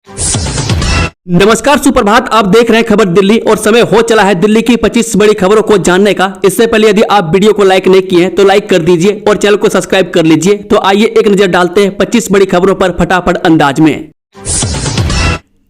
नमस्कार, सुप्रभात। आप देख रहे हैं खबर दिल्ली और समय हो चला है दिल्ली की 25 बड़ी खबरों को जानने का। इससे पहले यदि आप वीडियो को लाइक नहीं किए हैं तो लाइक कर दीजिए और चैनल को सब्सक्राइब कर लीजिए। तो आइए एक नजर डालते हैं 25 बड़ी खबरों पर फटाफट अंदाज में।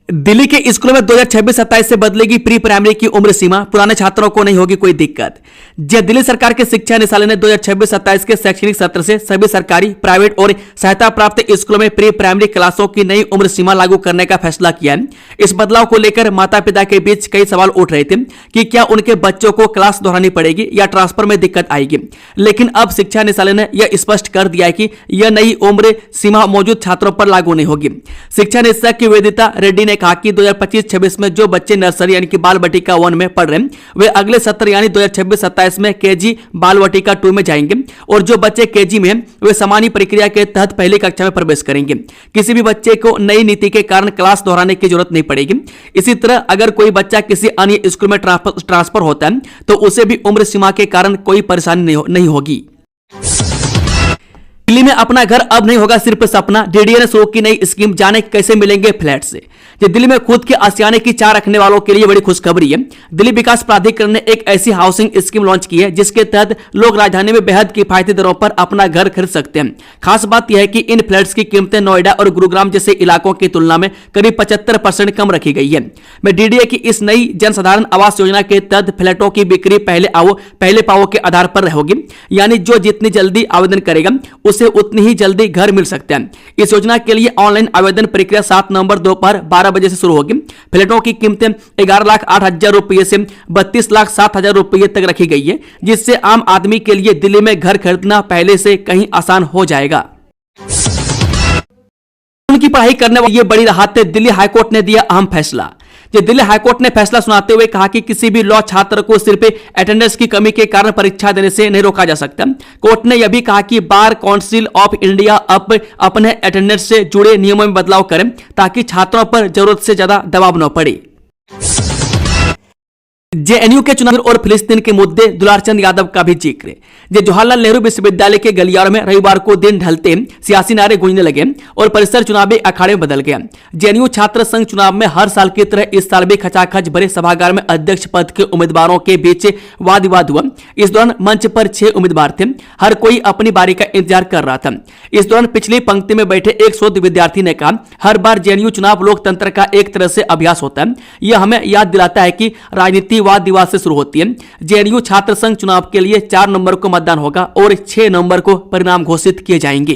दिल्ली के स्कूलों में 2026-27 से बदलेगी प्री प्राइमरी की उम्र सीमा, पुराने छात्रों को नहीं होगी कोई दिक्कत। दिल्ली सरकार के शिक्षा निदेशालय ने 2026-27 के शैक्षणिक सत्र से सभी सरकारी, प्राइवेट और सहायता प्राप्त स्कूलों में प्री प्राइमरी क्लासों की नई उम्र सीमा लागू करने का फैसला किया है। इस बदलाव को लेकर माता पिता के बीच कई सवाल उठ रहे थे कि क्या उनके बच्चों को क्लास दोहरानी पड़ेगी या ट्रांसफर में दिक्कत आएगी। लेकिन अब शिक्षा निदेशालय ने यह स्पष्ट कर दिया है कि यह नई उम्र सीमा मौजूद छात्रों पर लागू नहीं होगी। शिक्षा निदेशक की वेदिता रेड्डी ने कहा कि 2025-26 में जो बच्चे नर्सरी यानी कि बाल बटिका 1 में पढ़ रहे हैं वे अगले सत्र यानी 2026-27 में केजी बाल बटिका 2 में जाएंगे और जो बच्चे केजी में हैं वे सामान्य प्रक्रिया के तहत पहली कक्षा में प्रवेश करेंगे। किसी भी बच्चे को नई नीति के कारण क्लास दोहराने की जरूरत नहीं पड़ेगी। इसी तरह अगर कोई बच्चा किसी अन्य स्कूल में ट्रांसफर होता है तो उसे भी उम्र सीमा के कारण कोई परेशानी नहीं होगी। दिल्ली में अपना घर अब नहीं होगा सिर्फ सपना, डीडीए ने शुरू की नई स्कीम, जाने कैसे मिलेंगे फ्लैट से। दिल्ली में खुद के आशियाने की चाह रखने वालों के लिए बड़ी खुशखबरी है। दिल्ली विकास प्राधिकरण ने एक ऐसी हाउसिंग स्कीम लॉन्च की है जिसके तहत लोग राजधानी में बेहद किफायती दरों पर अपना घर खरीद सकते हैं। खास बात यह है कि इन फ्लैट्स की कीमतें नोएडा और गुरुग्राम जैसे इलाकों की तुलना में करीब 75% कम रखी गई है। में डीडीए की इस नई जनसाधारण आवास योजना के तहत फ्लैटों की बिक्री पहले आओ पहले पाओ के आधार पर होगी, यानी जो जितनी जल्दी आवेदन करेगा उसे उतनी ही जल्दी घर मिल सकते हैं। इस योजना के लिए ऑनलाइन आवेदन प्रक्रिया 7 नवंबर दोपहर 12 बजे से शुरू होगी। फ्लैटों की कीमतें 11,08,000 रुपये से 32,07,000 रुपये तक रखी गई है, जिससे आम आदमी के लिए दिल्ली में घर खरीदना पहले से कहीं आसान हो जाएगा। उनकी पढ़ाई करने वाली ये बड़ी राहत है। दिल्ली हाईकोर्ट ने दिया अहम फैसला। दिल्ली हाईकोर्ट ने फैसला सुनाते हुए कहा कि किसी भी लॉ छात्र को सिर्फ अटेंडेंस की कमी के कारण परीक्षा देने से नहीं रोका जा सकता। कोर्ट ने यह भी कहा कि बार काउंसिल ऑफ इंडिया अब अपने अटेंडेंस से जुड़े नियमों में बदलाव करें ताकि छात्रों पर जरूरत से ज्यादा दबाव न पड़े। जेएनयू के चुनाव और फिलिस्तीन के मुद्दे, दुलारचंद यादव का भी जिक्र। जवाहरलाल नेहरू विश्वविद्यालय के गलियारों में रविवार को दिन ढलते सियासी नारे गूंजने लगे और परिसर चुनावी अखाड़े में बदल गया। जेएनयू छात्र संघ चुनाव में हर साल की तरह इस साल भी खचाखच भरे सभागार में अध्यक्ष पद के उम्मीदवारों के बीच वाद विवाद हुआ। इस दौरान मंच पर 6 उम्मीदवार थे, हर कोई अपनी बारी का इंतजार कर रहा था। इस दौरान पिछली पंक्ति में बैठे एक शोध विद्यार्थी ने कहा, हर बार जेएनयू चुनाव लोकतंत्र का एक तरह से अभ्यास होता है। यह हमें याद दिलाता है कि राजनीति वाद विवाद से शुरू होती है। जेएनयू छात्र संघ चुनाव के लिए 4 नवंबर को मतदान होगा और 6 नवंबर को परिणाम घोषित किए जाएंगे।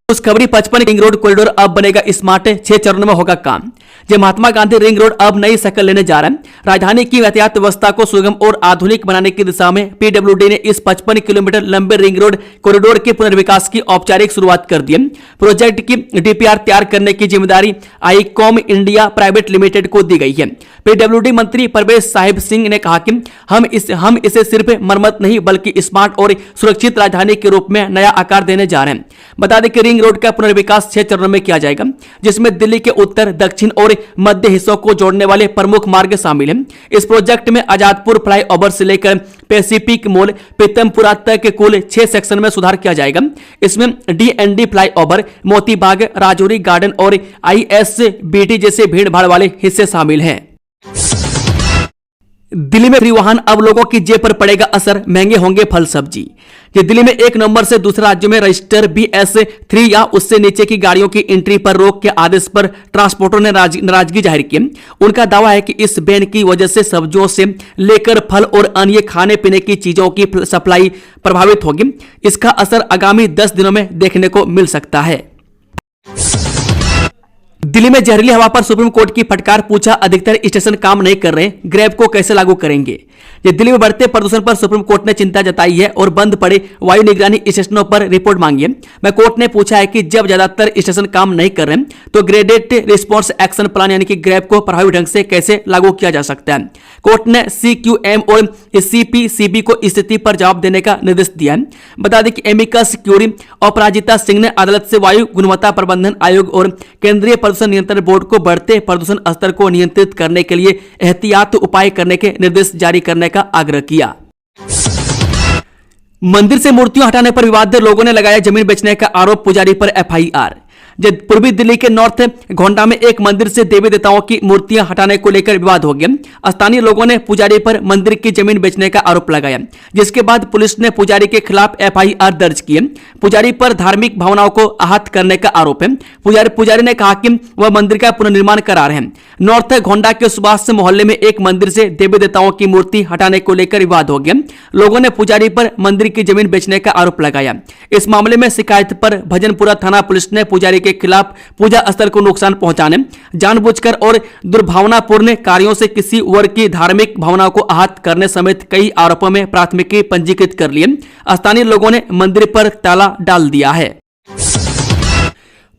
खुशखबरी, 55 रिंग रोड कॉरिडोर अब बनेगा स्मार्ट, 6 चरणों में होगा काम। महात्मा गांधी रिंग रोड अब नई शक्ल लेने जा रहा है। राजधानी की यातायात व्यवस्था को सुगम और आधुनिक बनाने की दिशा में पीडब्ल्यूडी ने इस 55 किलोमीटर लंबे रिंग रोड कॉरिडोर के पुनर्विकास की औपचारिक शुरुआत कर दी है। प्रोजेक्ट की डीपीआर तैयार करने की जिम्मेदारी आईकॉम इंडिया प्राइवेट लिमिटेड को दी गई है। पीडब्ल्यूडी मंत्री परवेश साहिब सिंह ने कहा कि हम इसे सिर्फ मरम्मत नहीं बल्कि स्मार्ट और सुरक्षित राजधानी के रूप में नया आकार देने जा रहे हैं। बता दें कि रिंग रोड का पुनर्विकास 6 चरणों में किया जाएगा, जिसमें दिल्ली के उत्तर, दक्षिण और मध्य हिस्सों को जोड़ने वाले प्रमुख मार्ग शामिल हैं। इस प्रोजेक्ट में आजादपुर फ्लाईओवर से लेकर पैसिफिक मॉल पीतमपुरा तक कुल 6 सेक्शन में सुधार किया जाएगा। इसमें DND flyover, Moti Bagh, Rajouri garden और आईएसबीटी जैसे भीड़ भाड़ वाले हिस्से शामिल हैं। दिल्ली में फ्री वाहन, अब लोगों की जेब पर पड़ेगा असर, महंगे होंगे फल सब्जी। दिल्ली में 1 नवंबर से दूसरे राज्यों में रजिस्टर BS3 या उससे नीचे की गाड़ियों की एंट्री पर रोक के आदेश पर ट्रांसपोर्टरों ने नाराजगी जाहिर की। उनका दावा है कि इस बैन की वजह से सब्जियों से लेकर फल और अन्य खाने पीने की चीजों की सप्लाई प्रभावित होगी। इसका असर आगामी 10 दिनों में देखने को मिल सकता है। दिल्ली में जहरीली हवा पर सुप्रीम कोर्ट की फटकार, पूछा अधिकतर स्टेशन काम नहीं कर रहे, ग्रैब को कैसे लागू करेंगे। दिल्ली में बढ़ते प्रदूषण पर सुप्रीम कोर्ट ने चिंता जताई है और बंद पड़े वायु निगरानी स्टेशनों पर रिपोर्ट मांगी है। कोर्ट ने पूछा है कि जब ज्यादातर स्टेशन काम नहीं कर रहे तो ग्रेडेड रिस्पॉन्स एक्शन प्लान यानी कि ग्रैब को प्रभावी ढंग से कैसे लागू किया जा सकता है। कोर्ट ने CQM और CPCB को स्थिति पर जवाब देने का निर्देश दिया है। बता दें कि एमिकस क्यूरी अपराजिता सिंह ने अदालत से वायु गुणवत्ता प्रबंधन आयोग और केंद्रीय प्रदूषण नियंत्रण बोर्ड को बढ़ते प्रदूषण स्तर को नियंत्रित करने के लिए एहतियात उपाय करने के निर्देश जारी करने का आग्रह किया। मंदिर से मूर्तियां हटाने पर विवाद, लोगों ने लगाया जमीन बेचने का आरोप, पुजारी पर FIR। पूर्वी दिल्ली के नॉर्थ गोंडा में एक मंदिर से देवी देवताओं की मूर्तियां हटाने को लेकर विवाद हो गया। स्थानीय लोगों ने पुजारी पर मंदिर की जमीन बेचने का आरोप लगाया, जिसके बाद पुलिस ने पुजारी के खिलाफ एफआईआर दर्ज की है। पुजारी पर धार्मिक भावनाओं को आहत करने का आरोप है। पुजारी ने कहा कि वह मंदिर का पुनर्निर्माण करा रहे हैं। नॉर्थ गोंडा के सुभाष मोहल्ले में एक मंदिर से देवी देवताओं की मूर्ति हटाने को लेकर विवाद हो गया। लोगों ने पुजारी पर मंदिर की जमीन बेचने का आरोप लगाया। इस मामले में शिकायत पर भजनपुरा थाना पुलिस ने पुजारी के खिलाफ पूजा स्थल को नुकसान पहुंचाने, जानबूझकर और दुर्भावनापूर्ण कार्यों से किसी वर्ग की धार्मिक भावनाओं को आहत करने समेत कई आरोपों में प्राथमिकी पंजीकृत कर ली है। स्थानीय लोगों ने मंदिर पर ताला डाल दिया है।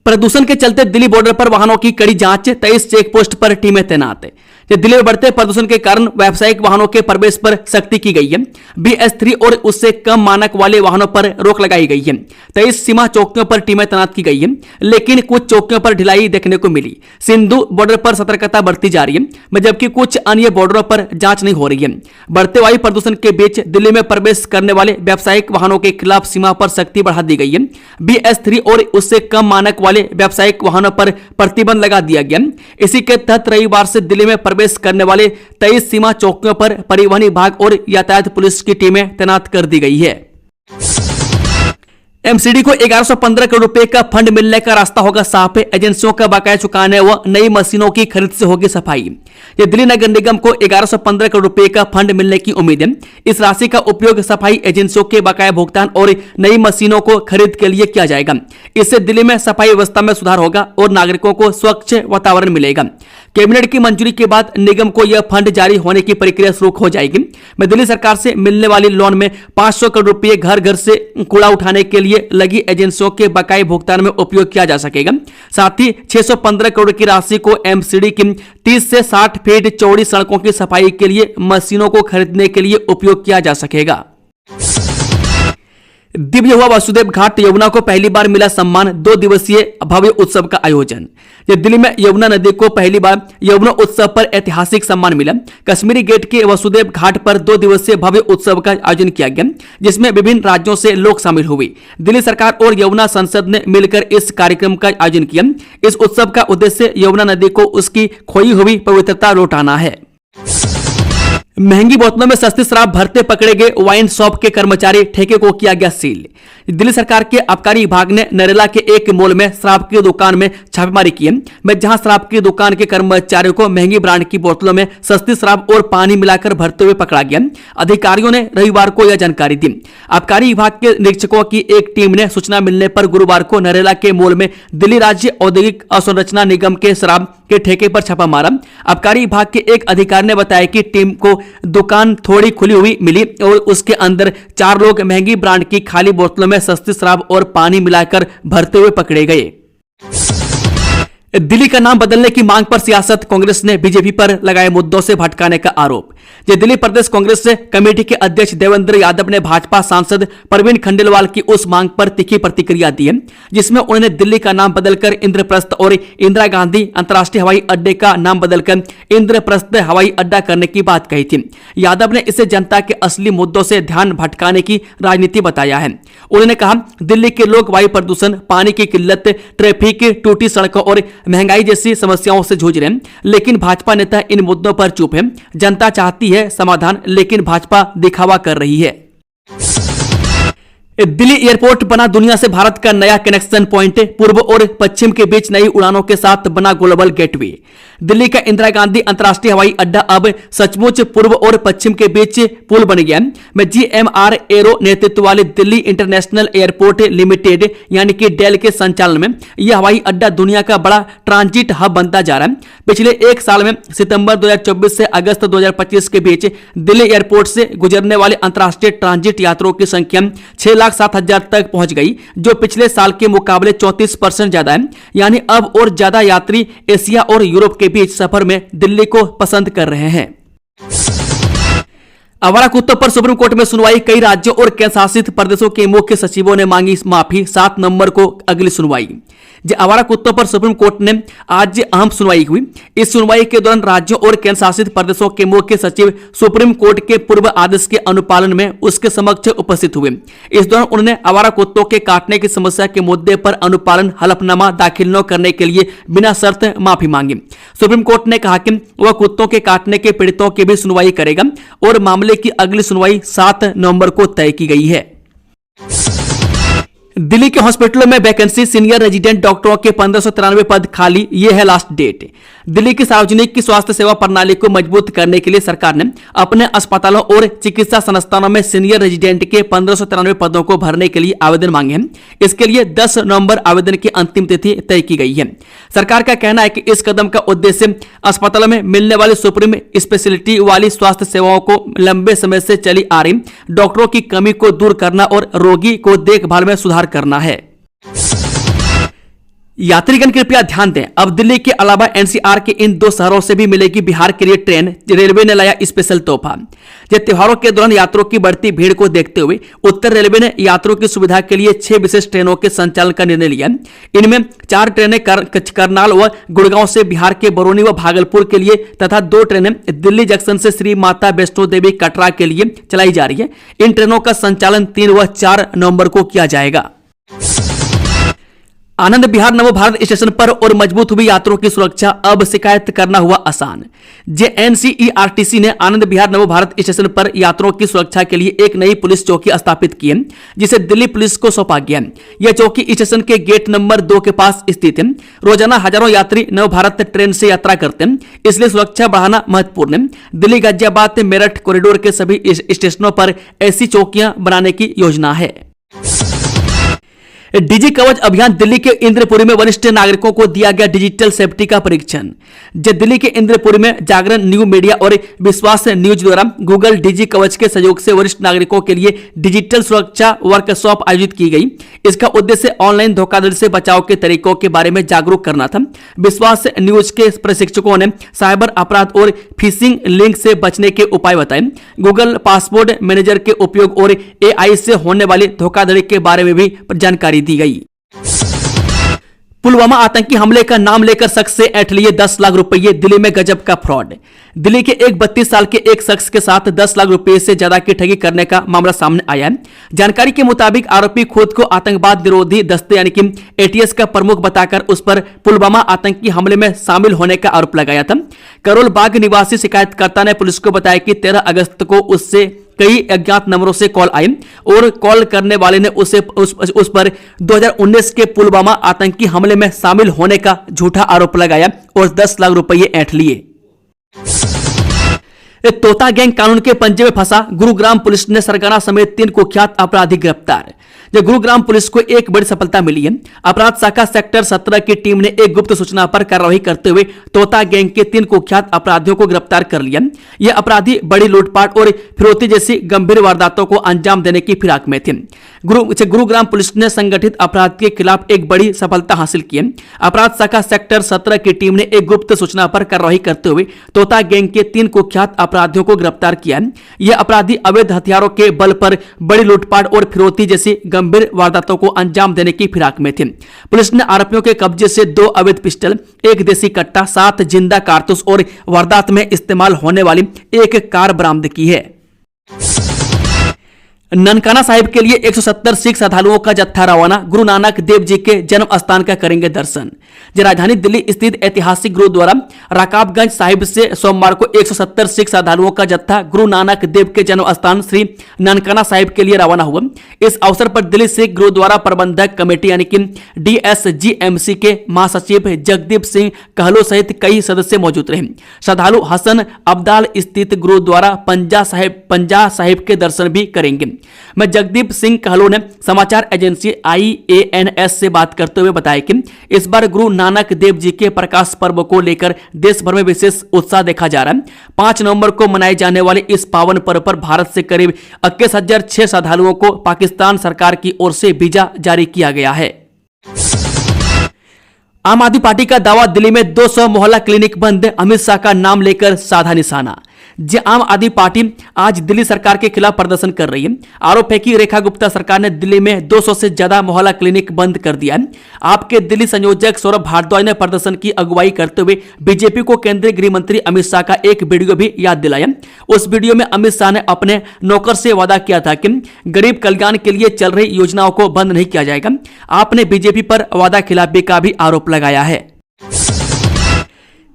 प्रदूषण के चलते दिल्ली बॉर्डर पर वाहनों की कड़ी जांच, 23 चेक पोस्ट पर टीमें तैनात। दिल्ली में बढ़ते प्रदूषण के कारण व्यावसायिक वाहनों के प्रवेश पर सख्ती की गई है। BS3 और उससे कम मानक वाले वाहनों पर रोक लगाई गई है। 23 सीमा चौकियों पर टीमें तैनात की गई है, लेकिन कुछ चौकियों पर ढिलाई देखने को मिली। सिंधु बॉर्डर पर सतर्कता बरती जा रही है, जबकि कुछ अन्य बॉर्डरों पर जांच नहीं हो रही है। बढ़ते वायु प्रदूषण के बीच दिल्ली में प्रवेश करने वाले व्यावसायिक वाहनों के खिलाफ सीमा पर सख्ती बढ़ा दी गई है। BS3 और उससे कम मानक वाले व्यावसायिक वाहनों पर प्रतिबंध लगा दिया गया। इसी के तहत रविवार से दिल्ली में प्रवेश करने वाले 23 सीमा चौकियों पर परिवहन विभाग और यातायात पुलिस की टीमें तैनात कर दी गई है। एमसीडी को 1115 करोड़ रुपए का फंड मिलने का रास्ता होगा साफ। एजेंसियों का बकाया चुकाने व नई मशीनों की खरीद से होगी सफाई। ये दिल्ली नगर निगम को 1115 करोड़ रुपए का फंड मिलने की उम्मीद है। इस राशि का उपयोग सफाई एजेंसियों के बकाया भुगतान और नई मशीनों को खरीद के लिए किया जाएगा। इससे दिल्ली में सफाई व्यवस्था में सुधार होगा और नागरिकों को स्वच्छ वातावरण मिलेगा। कैबिनेट की मंजूरी के बाद निगम को यह फंड जारी होने की प्रक्रिया शुरू हो जाएगी। दिल्ली सरकार से मिलने वाली लोन में 500 करोड़ रुपए घर घर से कूड़ा उठाने के लिए लगी एजेंसियों के बकाये भुगतान में उपयोग किया जा सकेगा। साथ ही 615 करोड़ की राशि को एमसीडी की 30 से 60 फीट चौड़ी सड़कों की सफाई के लिए मशीनों को खरीदने के लिए उपयोग किया जा सकेगा। दिव्य हुआ वसुदेव घाट यमुना को पहली बार मिला सम्मान। 2 दिवसीय भव्य उत्सव का आयोजन। दिल्ली में यमुना नदी को पहली बार यमुना उत्सव पर ऐतिहासिक सम्मान मिला। कश्मीरी गेट के वसुदेव घाट पर 2 दिवसीय भव्य उत्सव का आयोजन किया गया, जिसमें विभिन्न राज्यों से लोग शामिल हुए। दिल्ली सरकार और यमुना संसद ने मिलकर इस कार्यक्रम का आयोजन किया। इस उत्सव का उद्देश्य यमुना नदी को उसकी खोई हुई पवित्रता लौटाना है। महंगी बोतलों में सस्ती शराब भरते पकड़े गए वाइन शॉप के कर्मचारी, ठेके को किया गया सील। दिल्ली सरकार के आबकारी विभाग ने नरेला के एक मॉल में शराब की दुकान में छापेमारी की है, जहां शराब की दुकान के कर्मचारियों को महंगी ब्रांड की बोतलों में सस्ती शराब और पानी मिलाकर भरते हुए पकड़ा गया। अधिकारियों ने रविवार को यह जानकारी दी। आबकारी विभाग के निरीक्षकों की एक टीम ने सूचना मिलने पर गुरुवार को नरेला के मॉल में दिल्ली राज्य औद्योगिक अवसंरचना निगम के शराब के ठेके पर छापा मारा। आबकारी विभाग के एक अधिकारी ने बताया कि टीम को दुकान थोड़ी खुली हुई मिली और उसके अंदर 4 लोग महंगी ब्रांड की खाली बोतलों में सस्ती शराब और पानी मिलाकर भरते हुए पकड़े गए। दिल्ली का नाम बदलने की मांग पर सियासत, कांग्रेस ने बीजेपी पर लगाए मुद्दों से भटकाने का आरोप। दिल्ली प्रदेश कांग्रेस कमेटी के अध्यक्ष देवेंद्र यादव ने भाजपा सांसद प्रवीण खंडेलवाल की उस मांग पर तीखी प्रतिक्रिया दी है, जिसमें उन्होंने दिल्ली का नाम बदलकर इंद्रप्रस्थ और इंदिरा गांधी अंतर्राष्ट्रीय हवाई अड्डे का नाम बदलकर इंद्रप्रस्थ हवाई अड्डा करने की बात कही थी। यादव ने इसे जनता के असली मुद्दों से ध्यान भटकाने की राजनीति बताया है। उन्होंने कहा, दिल्ली के लोग वायु प्रदूषण, पानी की किल्लत, ट्रैफिक, टूटी सड़कों और महंगाई जैसी समस्याओं से जूझ रहे हैं, लेकिन भाजपा नेता इन मुद्दों पर चुप है। जनता चाहती है समाधान, लेकिन भाजपा दिखावा कर रही है। दिल्ली एयरपोर्ट बना दुनिया से भारत का नया कनेक्शन पॉइंट। पूर्व और पश्चिम के बीच नई उड़ानों के साथ बना ग्लोबल गेटवे। दिल्ली का इंदिरा गांधी अंतर्राष्ट्रीय हवाई अड्डा अब सचमुच पूर्व और पश्चिम के बीच पुल बन गया है। GMR एरो नेतृत्व वाले दिल्ली इंटरनेशनल एयरपोर्ट लिमिटेड यानी कि डेल के संचालन में यह हवाई अड्डा दुनिया का बड़ा ट्रांजिट हब बनता जा रहा है। पिछले एक साल में सितंबर 2024 से अगस्त 2025 के बीच दिल्ली एयरपोर्ट से गुजरने वाले अंतर्राष्ट्रीय ट्रांजिट यात्रियों की संख्या 6,07,000 तक पहुंच गई, जो पिछले साल के मुकाबले 34% ज्यादा है। यानी अब और ज्यादा यात्री एशिया और यूरोप के बीच सफर में दिल्ली को पसंद कर रहे हैं। आवारा कुत्तों पर सुप्रीम कोर्ट में सुनवाई। कई राज्यों और केंद्र शासित प्रदेशों के मुख्य सचिवों ने मांगी माफी। 7 नवंबर को अगली सुनवाई। जो आवारा कुत्तों पर सुप्रीम कोर्ट ने आज अहम सुनवाई हुई। इस सुनवाई के दौरान राज्यों और केंद्र शासित प्रदेशों के मुख्य सचिव सुप्रीम कोर्ट के पूर्व आदेश के अनुपालन में उसके समक्ष उपस्थित हुए। इस दौरान उन्होंने आवारा कुत्तों के काटने की समस्या के मुद्दे पर अनुपालन हलफनामा दाखिल न करने के लिए बिना शर्त माफी मांगी। सुप्रीम कोर्ट ने कहा कि वह कुत्तों के काटने के पीड़ितों की भी सुनवाई करेगा और मामले की अगली सुनवाई 7 नवंबर को तय की गई है। दिल्ली के हॉस्पिटलों में वैकेंसी, सीनियर रेजिडेंट डॉक्टरों के 1593 पद खाली, ये है लास्ट डेट। दिल्ली की सार्वजनिक की स्वास्थ्य सेवा प्रणाली को मजबूत करने के लिए सरकार ने अपने अस्पतालों और चिकित्सा संस्थानों में सीनियर रेजिडेंट के 1593 पदों को भरने के लिए आवेदन मांगे हैं। इसके लिए 10 नवंबर आवेदन की अंतिम तिथि तय की गई है। सरकार का कहना है कि इस कदम का उद्देश्य अस्पतालों में मिलने वाली सुप्रीम स्पेशलिटी वाली स्वास्थ्य सेवाओं को लंबे समय से चली आ रही डॉक्टरों की कमी को दूर करना और रोगी को देखभाल में सुधार करना है। यात्रीगण कृपया ध्यान दें, अब दिल्ली के अलावा एनसीआर के इन 2 शहरों से भी मिलेगी बिहार के लिए ट्रेन। रेलवे ने लाया स्पेशल तोहफा। जब त्योहारों के दौरान यात्रियों की बढ़ती भीड़ को देखते हुए उत्तर रेलवे ने यात्रियों की सुविधा के लिए 6 विशेष ट्रेनों के संचालन का निर्णय लिया। इनमें 4 ट्रेनें करनाल व गुड़गांव से बिहार के बरौनी व भागलपुर के लिए तथा 2 ट्रेनें दिल्ली जंक्शन से श्री माता वैष्णो देवी कटरा के लिए चलाई जा रही है। इन ट्रेनों का संचालन 3 व 4 नवंबर को किया जाएगा। आनंद विहार नवभारत स्टेशन पर और मजबूत हुई यात्रियों की सुरक्षा, अब शिकायत करना हुआ आसान। जेएनसीईआरटीसी ने आनंद विहार नवभारत स्टेशन पर यात्रियों की सुरक्षा के लिए एक नई पुलिस चौकी स्थापित की है, जिसे दिल्ली पुलिस को सौंपा गया है। यह चौकी स्टेशन के गेट नंबर 2 के पास स्थित है। रोजाना हजारों यात्री नवभारत ट्रेन से यात्रा करते हैं, इसलिए सुरक्षा बढ़ाना महत्वपूर्ण है। दिल्ली गाजियाबाद मेरठ कॉरिडोर के सभी स्टेशनों पर ऐसी चौकियां बनाने की योजना है। डिजी कवच अभियान, दिल्ली के इंद्रपुरी में वरिष्ठ नागरिकों को दिया गया डिजिटल सेफ्टी का परीक्षण। दिल्ली के इंद्रपुरी में जागरण न्यू मीडिया और विश्वास न्यूज द्वारा गूगल डिजी कवच के सहयोग से वरिष्ठ नागरिकों के लिए डिजिटल सुरक्षा वर्कशॉप आयोजित की गई। इसका उद्देश्य ऑनलाइन धोखाधड़ी से बचाव के तरीकों के बारे में जागरूक करना था। विश्वास न्यूज के प्रशिक्षकों ने साइबर अपराध और फिशिंग लिंक से बचने के उपाय बताए। गूगल पासवर्ड मैनेजर के उपयोग और एआई से होने वाली धोखाधड़ी के बारे में भी जानकारी दी गई। पुलवामा आतंकी हमले का नाम लेकर शख्स से ऐंठ लिए 10 लाख रुपए, दिल्ली में गजब का फ्रॉड। दिल्ली के एक 32 साल के एक शख्स के साथ 10 लाख रुपए से ज्यादा की ठगी करने का मामला सामने आया है। जानकारी के मुताबिक आरोपी खुद को आतंकवाद निरोधी दस्ते यानी कि एटीएस का प्रमुख बताकर उस पर पुलवामा आतंकी हमले में शामिल होने का आरोप लगाया था। करोल बाग निवासी शिकायतकर्ता ने पुलिस को बताया कि 13 अगस्त को उससे कई अज्ञात नंबरों से कॉल आई और कॉल करने वाले ने उस पर 2019 के पुलवामा आतंकी हमले में शामिल होने का झूठा आरोप लगाया और 10 लाख रुपए ऐंठ लिए। तोता गैंग कानून के पंजे में फंसा, गुरुग्राम पुलिस ने सरगना समेत 3 कुख्यात अपराधी गिरफ्तार। गुरुग्राम पुलिस को एक बड़ी सफलता मिली है। अपराध शाखा सेक्टर 17 की टीम ने एक गुप्त सूचना पर कार्रवाई करते हुए तोता गैंग के 3 कुख्यात अपराधियों को गिरफ्तार कर लिया। ये अपराधी बड़ी लूटपाट और फिरौती जैसी गंभीर वारदातों को अंजाम देने की फिराक में थे। गुरुग्राम पुलिस ने संगठित अपराध के खिलाफ एक बड़ी सफलता हासिल की है। अपराध शाखा सेक्टर 17 की टीम ने एक गुप्त सूचना पर कार्रवाई करते हुए तोता गैंग के 3 कुख्यात अपराधियों को गिरफ्तार किया है। ये अपराधी अवैध हथियारों के बल पर बड़ी लूटपाट और फिरौती जैसी गंभीर वारदातों को अंजाम देने की फिराक में थे। पुलिस ने आरोपियों के कब्जे से 2 अवैध पिस्टल, 1 देसी कट्टा, 7 जिंदा कारतूस और वारदात में इस्तेमाल होने वाली एक कार बरामद की है। ननकाना साहिब के लिए 170 सिख श्रद्धालुओं का जत्था रवाना, गुरु नानक देव जी के जन्म स्थान का करेंगे दर्शन। राजधानी दिल्ली स्थित ऐतिहासिक गुरुद्वारा रकाबगंज साहिब से सोमवार को 170 सिख श्रद्धालुओं का जत्था गुरु नानक देव के जन्म स्थान श्री ननकाना साहिब के लिए रवाना हुआ। इस अवसर पर दिल्ली सिख गुरुद्वारा प्रबंधक कमेटी यानी कि DSGMC के महासचिव जगदीप सिंह कहलो सहित कई सदस्य मौजूद रहे। श्रद्धालु हसन अब्दाल स्थित गुरुद्वारा पंजा साहिब के दर्शन भी करेंगे। मैं जगदीप सिंह कहलो ने समाचार एजेंसी IANS से बात करते हुए बताया कि इस बार गुरु नानक देव जी के प्रकाश पर्व को लेकर देश भर में विशेष उत्साह देखा जा रहा है। 5 नवंबर को मनाए जाने वाले इस पावन पर्व पर भारत से करीब 21,006 श्रद्धालुओं को पाकिस्तान सरकार की ओर से वीजा जारी किया गया है। आम आदमी पार्टी का दावा, दिल्ली में 200 मोहल्ला क्लिनिक बंद, अमित शाह का नाम लेकर साधा निशाना। जी आम आदमी पार्टी आज दिल्ली सरकार के खिलाफ प्रदर्शन कर रही है। आरोप है कि रेखा गुप्ता सरकार ने दिल्ली में 200 से ज्यादा मोहल्ला क्लिनिक बंद कर दिया है। आपके दिल्ली संयोजक सौरभ भारद्वाज ने प्रदर्शन की अगुवाई करते हुए बीजेपी को केंद्रीय गृह मंत्री अमित शाह का एक वीडियो भी याद दिलाया। उस वीडियो में अमित शाह ने अपने नौकर से वादा किया था कि गरीब कल्याण के लिए चल रही योजनाओं को बंद नहीं किया जाएगा। आपने बीजेपी पर वादा खिलाफी का भी आरोप लगाया है।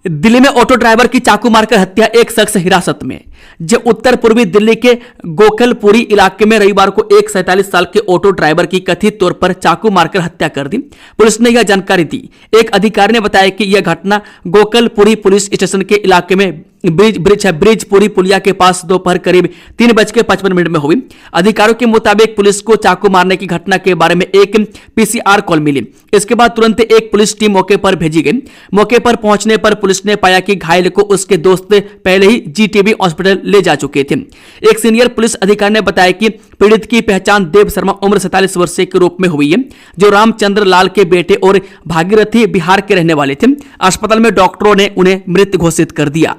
दिल्ली में ऑटो ड्राइवर की चाकू मारकर हत्या, एक शख्स हिरासत में। जो उत्तर पूर्वी दिल्ली के गोकलपुरी इलाके में रविवार को एक 47 साल के ऑटो ड्राइवर की कथित तौर पर चाकू मारकर हत्या कर दी। पुलिस ने यह जानकारी दी। एक अधिकारी ने बताया कि यह घटना गोकलपुरी पुलिस स्टेशन के इलाके में ब्रिजपुरी पुलिया के पास दोपहर करीब 3:55 में हुई। अधिकारियों के मुताबिक पुलिस को चाकू मारने की घटना के बारे में एक पीसीआर कॉल मिली। इसके बाद तुरंत एक पुलिस टीम मौके पर भेजी गई। मौके पर पहुंचने पर पुलिस ने पाया कि घायल को उसके दोस्त पहले ही जीटीबी हॉस्पिटल ले जा चुके थे। एक सीनियर पुलिस अधिकारी ने बताया कि पीड़ित की पहचान देव शर्मा उम्र 47 वर्ष के रूप में हुई है, जो रामचंद्र लाल के बेटे और भागीरथी बिहार के रहने वाले थे। अस्पताल में डॉक्टरों ने उन्हें मृत घोषित कर दिया।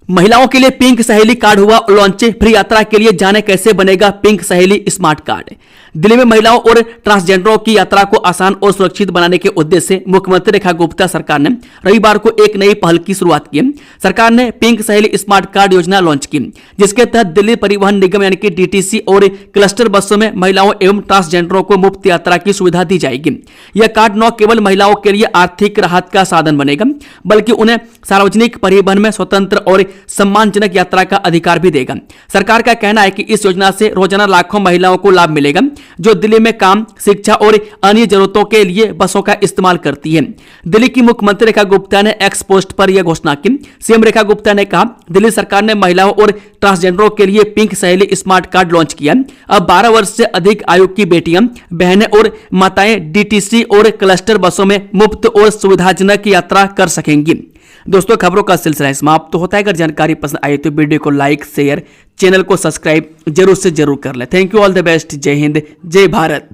महिलाओं के लिए पिंक सहेली कार्ड हुआ लॉन्च। फ्री यात्रा के लिए जाने कैसे बनेगा पिंक सहेली स्मार्ट कार्ड। दिल्ली में महिलाओं और ट्रांसजेंडरों की यात्रा को आसान और सुरक्षित बनाने के उद्देश्य से मुख्यमंत्री रेखा गुप्ता सरकार ने रविवार को एक नई पहल की शुरुआत की। सरकार ने पिंक सहेली स्मार्ट कार्ड योजना लॉन्च की, जिसके तहत दिल्ली परिवहन निगम यानी कि डीटीसी और क्लस्टर बसों में महिलाओं एवं ट्रांसजेंडरों को मुफ्त यात्रा की सुविधा दी जाएगी। यह कार्ड न केवल महिलाओं के लिए आर्थिक राहत का साधन बनेगा, बल्कि उन्हें सार्वजनिक परिवहन में स्वतंत्र और सम्मानजनक यात्रा का अधिकार भी देगा। सरकार का कहना है कि इस योजना से रोजाना लाखों महिलाओं को लाभ मिलेगा, जो दिल्ली में काम, शिक्षा और अन्य जरूरतों के लिए बसों का इस्तेमाल करती है। दिल्ली की मुख्यमंत्री रेखा गुप्ता ने एक्स पोस्ट पर यह घोषणा की। सीएम रेखा गुप्ता ने कहा, दिल्ली सरकार ने महिलाओं और ट्रांसजेंडरों के लिए पिंक सहेली स्मार्ट कार्ड लॉन्च किया। अब 12 वर्ष से अधिक आयु की बेटियां, बहनें और माताएं डीटीसी और क्लस्टर बसों में मुफ्त और सुविधाजनक यात्रा कर सकेंगी। दोस्तों, खबरों का सिलसिला समाप्त तो होता है। अगर जानकारी पसंद आई तो वीडियो को लाइक, शेयर, चैनल को सब्सक्राइब जरूर से जरूर कर ले। Thank you, all the best. जय हिंद, जय भारत।